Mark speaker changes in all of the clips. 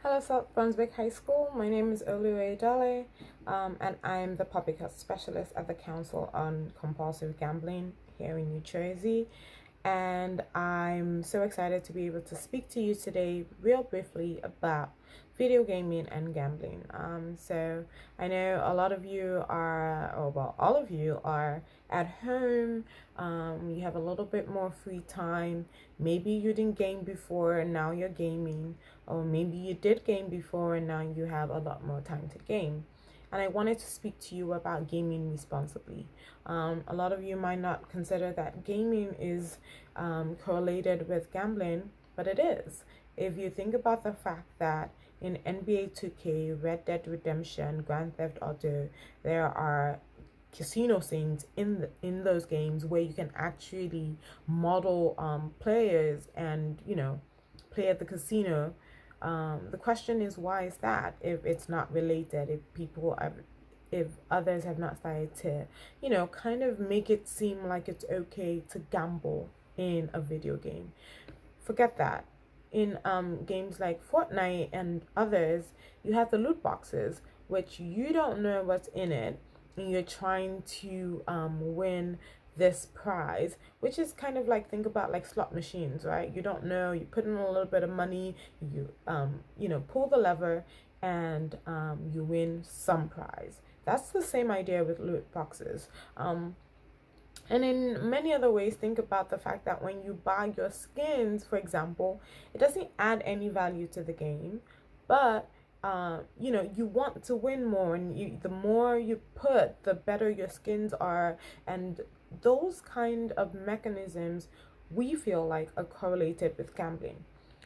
Speaker 1: Hello, South Brunswick High School. My name is Oluwe Dale, and I'm the public health specialist at the Council on Compulsive Gambling here in New Jersey. And I'm so excited to be able to speak to you today, real briefly, about video gaming and gambling. So I know a lot of you are, or well, all of you are at home. You have a little bit more free time. Maybe you didn't game before and now you're gaming, or maybe you did game before and now you have a lot more time to game. And I wanted to speak to you about gaming responsibly. A lot of you might not consider that gaming is correlated with gambling, but it is. If you think about the fact that in NBA 2K, Red Dead Redemption, Grand Theft Auto, there are casino scenes in those games where you can actually model players and play at the casino. The question is, why is that? If it's not related, if others have not started to kind of make it seem like it's okay to gamble in a video game. Forget that. In games like Fortnite and others, you have the loot boxes, which you don't know what's in it, and you're trying to win this prize, which is kind of like, think about like slot machines, right? You don't know, you put in a little bit of money, you pull the lever, and you win some prize. That's the same idea with loot boxes. And in many other ways, think about the fact that when you buy your skins, for example, it doesn't add any value to the game, but you want to win more, and the more you put, the better your skins are, and those kind of mechanisms we feel like are correlated with gambling,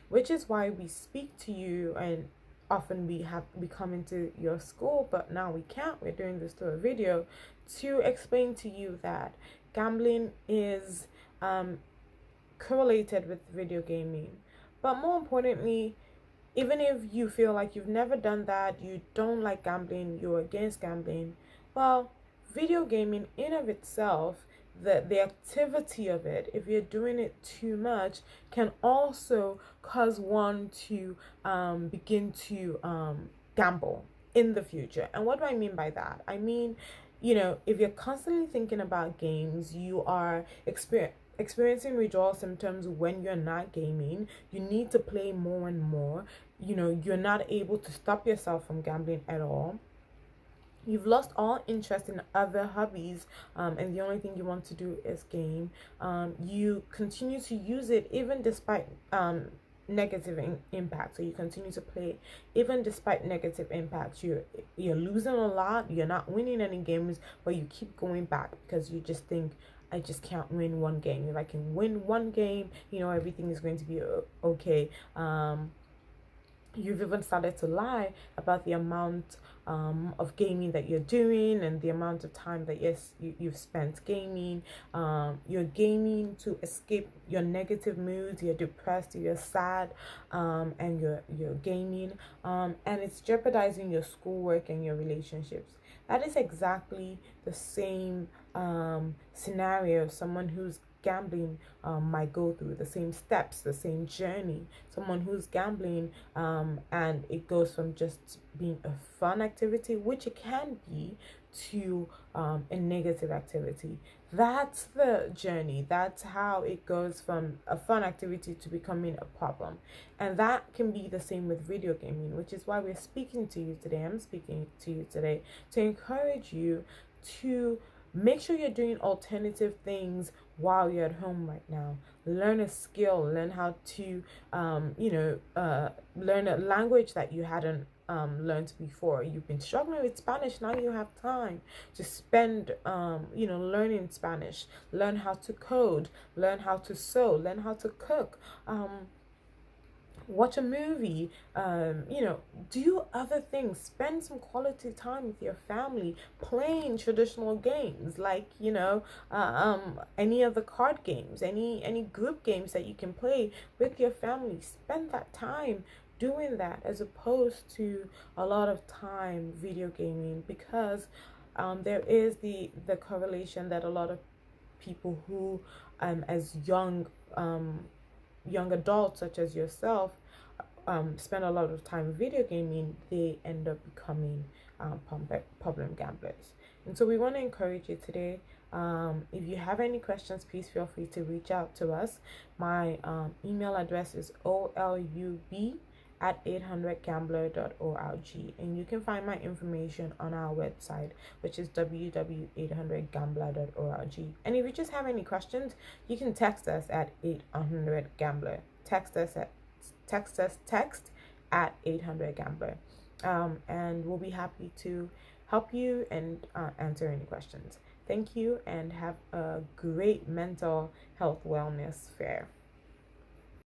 Speaker 1: which is why we speak to you, and often we come into your school, but now we can't. We're doing this through a video to explain to you that gambling is correlated with video gaming. But more importantly, even if you feel like you've never done that, you don't like gambling, you're against gambling, well, video gaming in of itself, the activity of it, if you're doing it too much, can also cause one to begin to gamble in the future. And what do I mean by that? I mean, if you're constantly thinking about games, you are experiencing withdrawal symptoms when you're not gaming. You need to play more and more. You're not able to stop yourself from gambling at all. You've lost all interest in other hobbies, and the only thing you want to do is game. You continue to use it even despite negative impact. So you continue to play even despite negative impacts. You're losing a lot, you're not winning any games, but you keep going back because you just think, I just can't win one game. If I can win one game, everything is going to be okay. You've even started to lie about the amount of gaming that you're doing and the amount of time that you've spent gaming. You're gaming to escape your negative moods. You're depressed, you're sad, and you're gaming, and it's jeopardizing your schoolwork and your relationships. That is exactly the same scenario someone who's gambling might go through, the same steps, the same journey. Someone who's gambling and it goes from just being a fun activity, which it can be, to a negative activity. That's the journey. That's how it goes from a fun activity to becoming a problem. And that can be the same with video gaming, which is why we're speaking to you today. I'm speaking to you today to encourage you to make sure you're doing alternative things while you're at home right now. Learn a skill, learn how to, learn a language that you hadn't learned before. You've been struggling with Spanish, now you have time to spend, learning Spanish. Learn how to code, learn how to sew, learn how to cook. Watch a movie, do other things, spend some quality time with your family, playing traditional games like, any of the card games, any group games that you can play with your family. Spend that time doing that as opposed to a lot of time video gaming, because there is the correlation that a lot of people who as young adults such as yourself spend a lot of time video gaming, they end up becoming problem gamblers. And so we want to encourage you today. If you have any questions, please feel free to reach out to us. My email address is olub@800gambler.org, and you can find my information on our website, which is www.800gambler.org. And if you just have any questions, you can text us at 800gambler. Text at 800gambler, and we'll be happy to help you and answer any questions. Thank you, and have a great mental health wellness fair.